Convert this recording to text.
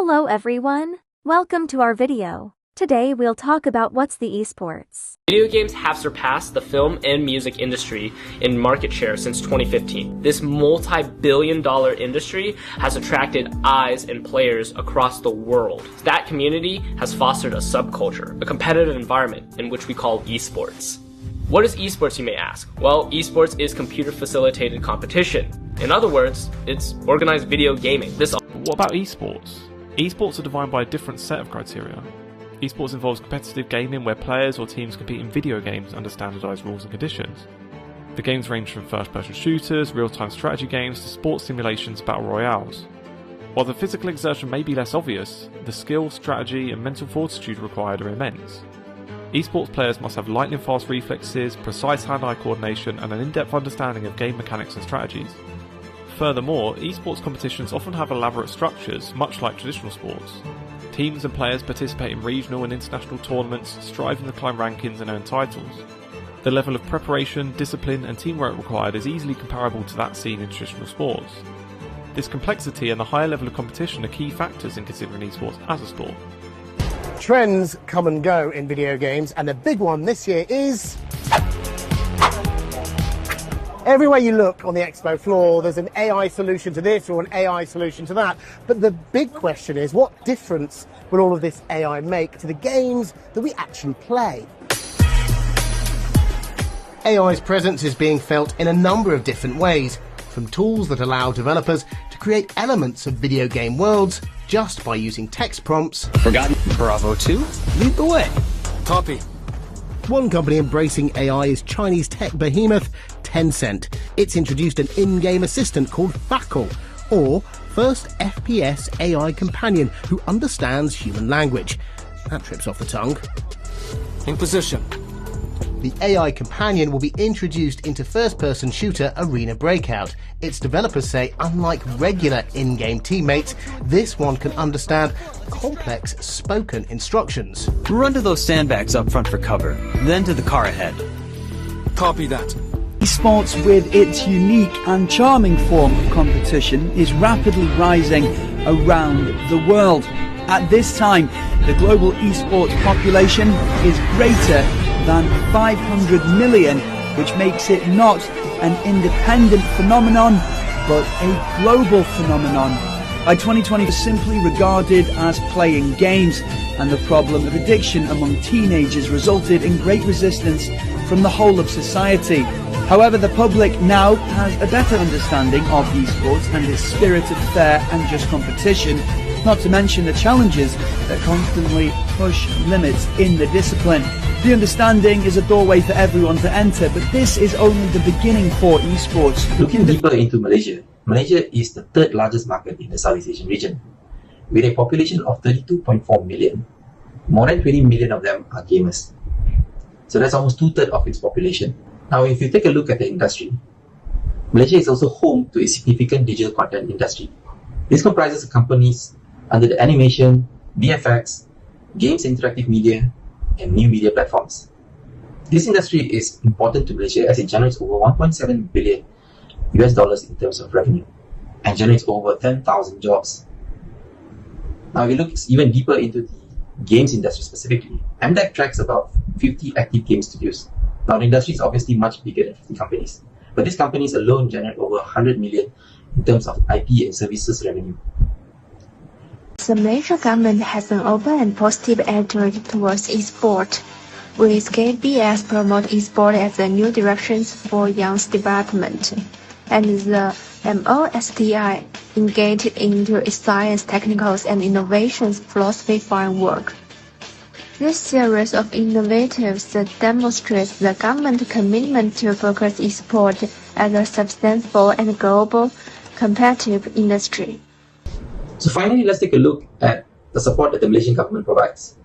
Hello everyone, welcome to our video. Today we'll talk about what's the esports. Video games have surpassed the film and music industry in market share since 2015. This multi-billion-dollar industry has attracted eyes and players across the world. That community has fostered a subculture, a competitive environment in which we call esports. What is esports, you may ask? Well, esports is computer-facilitated competition. In other words, it's organized video gaming. What about esports? Esports are defined by a different set of criteria. Esports involves competitive gaming where players or teams compete in video games under standardised rules and conditions. The games range from first-person shooters, real-time strategy games to sports simulations, battle royales. While the physical exertion may be less obvious, the skill, strategy and mental fortitude required are immense. Esports players must have lightning-fast reflexes, precise hand-eye coordination and an in-depth understanding of game mechanics and strategies. Furthermore, esports competitions often have elaborate structures, much like traditional sports. Teams and players participate in regional and international tournaments, striving to climb rankings and earn titles. The level of preparation, discipline and teamwork required is easily comparable to that seen in traditional sports. This complexity and the higher level of competition are key factors in considering esports as a sport. Trends come and go in video games, and the big one this year is... Everywhere you look on the expo floor, there's an AI solution to this or an AI solution to that. But the big question is, what difference will all of this AI make to the games that we actually play? AI's presence is being felt in a number of different ways, from tools that allow developers to create elements of video game worlds just by using text prompts. Forgotten. Bravo 2, lead the way. Copy. One company embracing AI is Chinese tech behemoth Tencent. It's introduced an in-game assistant called Fakul, or first FPS AI companion who understands human language. That trips off the tongue. In position. The AI companion will be introduced into first-person shooter Arena Breakout. Its developers say, unlike regular in-game teammates, this one can understand complex spoken instructions. Run to those sandbags up front for cover, then to the car ahead. Copy that. Esports, with its unique and charming form of competition, is rapidly rising around the world. At this time, the global esports population is greater than 500 million, which makes it not an independent phenomenon, but a global phenomenon. By 2020, it's simply regarded as playing games, and the problem of addiction among teenagers resulted in great resistance from the whole of society. However, the public now has a better understanding of esports and its spirit of fair and just competition, not to mention the challenges that constantly push limits in the discipline. The understanding is a doorway for everyone to enter, but this is only the beginning for esports. Looking deeper into Malaysia, Malaysia is the third largest market in the Southeast Asian region. With a population of 32.4 million, more than 20 million of them are gamers. So that's almost two-thirds of its population. Now, if you take a look at the industry, Malaysia is also home to a significant digital content industry. This comprises companies under the animation, VFX, games interactive media, and new media platforms. This industry is important to Malaysia as it generates over 1.7 billion US dollars in terms of revenue and generates over 10,000 jobs. Now, if we look even deeper into the games industry specifically, MDEC tracks about 50 active game studios. Now, the industry is obviously much bigger than 50 companies, but these companies alone generate over 100 million in terms of IP and services revenue. The Malaysian government has an open and positive attitude towards esport, with KBS promote esport as a new direction for young development, and the MOSTI engaged into science, technicals, and innovations philosophy framework. This series of innovatives demonstrates the government's commitment to focus esport as a sustainable and global competitive industry. So finally, let's take a look at the support that the Malaysian government provides.